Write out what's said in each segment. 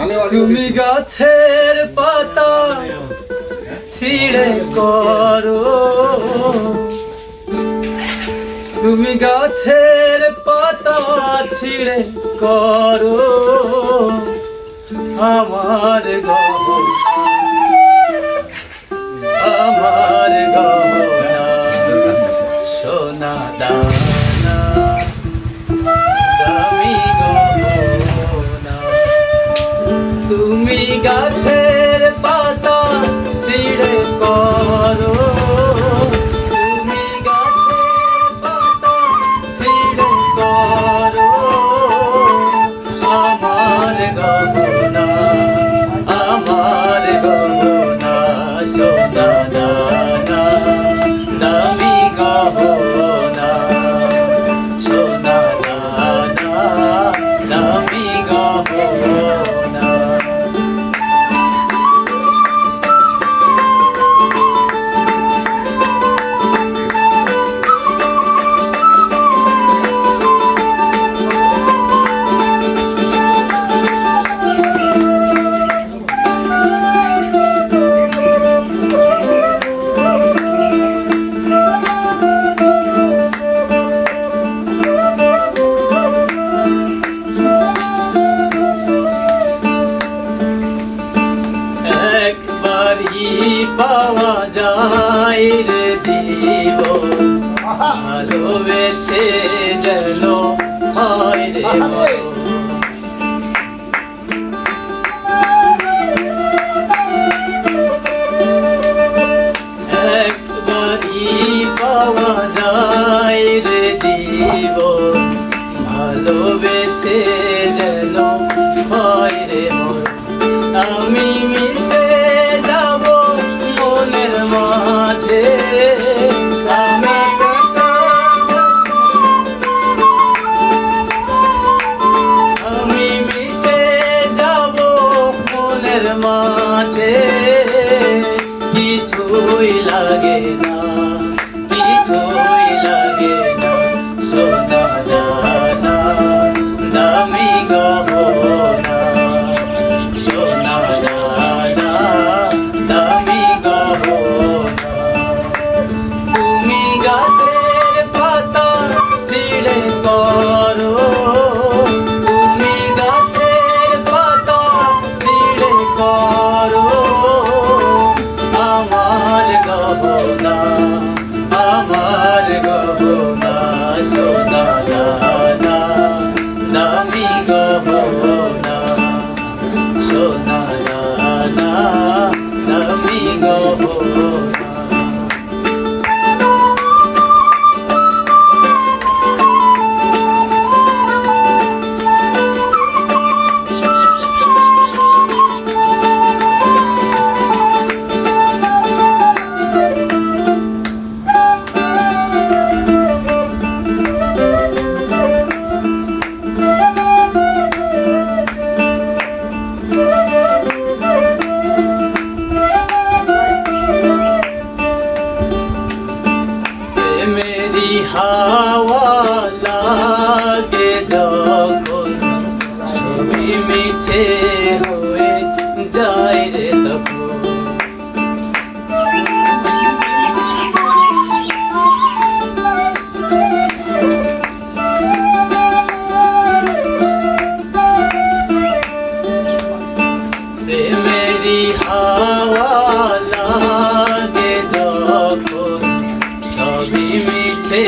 তুমি গাছের পাতা ছিঁড়ে করো, তুমি গাছের পাতা ছিঁড়ে করো আমার গহনা, আমার গহনা সোনা দানা দামি গহনা। তুমি গাছের পাতা ছিঁড়ে করো, তুমি গাছের পাতা ছিঁড়ে করো আমার গহনা, আমার গহনা সোনা দানা দামি গহনা সোনা দানা দামি গহনা। একবারই পাওয়া যায় রে জীবন, ভালোবেসে যেন হয় রে মরণ। একবারই পাওয়া যায় রে জীবন, ভালোবেসে যেন হয় রে মরণ। আমি মিশে যাব মনের মাঝে, আমি মিশে আমি মিশে যাব মনের মাঝে, কিছুই লাগে না, কিছুই লাগে না সোনা দানা দামি গহনা সোনা দানা দামি গহনা। তুমি গাছের পাতা ছিঁড়ে করো, তুমি গাছের পাতা ছিঁড়ে করো আমার গহনা, আমার গহনা সোনা দানা দামি গহনা সোনা দানা দামি গহনা। মেরি হাওয়া লাগে যখন, ছবি মিছে হয়ে যায় রে তখন। মেরি হাওয়া লাগে যখন, সবই মিছে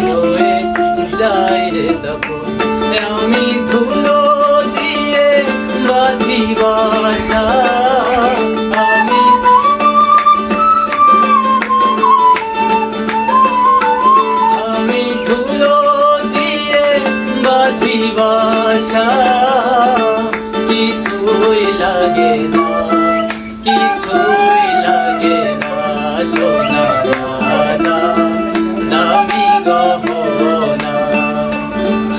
হয়ে যায় রে তখন। আমি ধুলো দিয়ে বাঁধি বাসা, আমি আমি ধুলো দিয়ে বাঁধি বাসা, কিছুই লাগে না, কিছুই লাগে না সোনা দানা দামি গহনা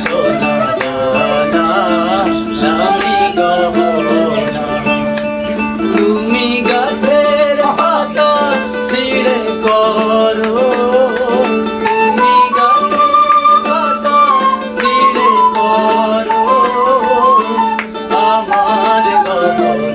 সোনা দানা দামি গহনা। তুমি গাছের পাতা ছিঁড়ে করো, তুমি গাছের পাতা ছিঁড়ে করো আমার গহনা। ধরে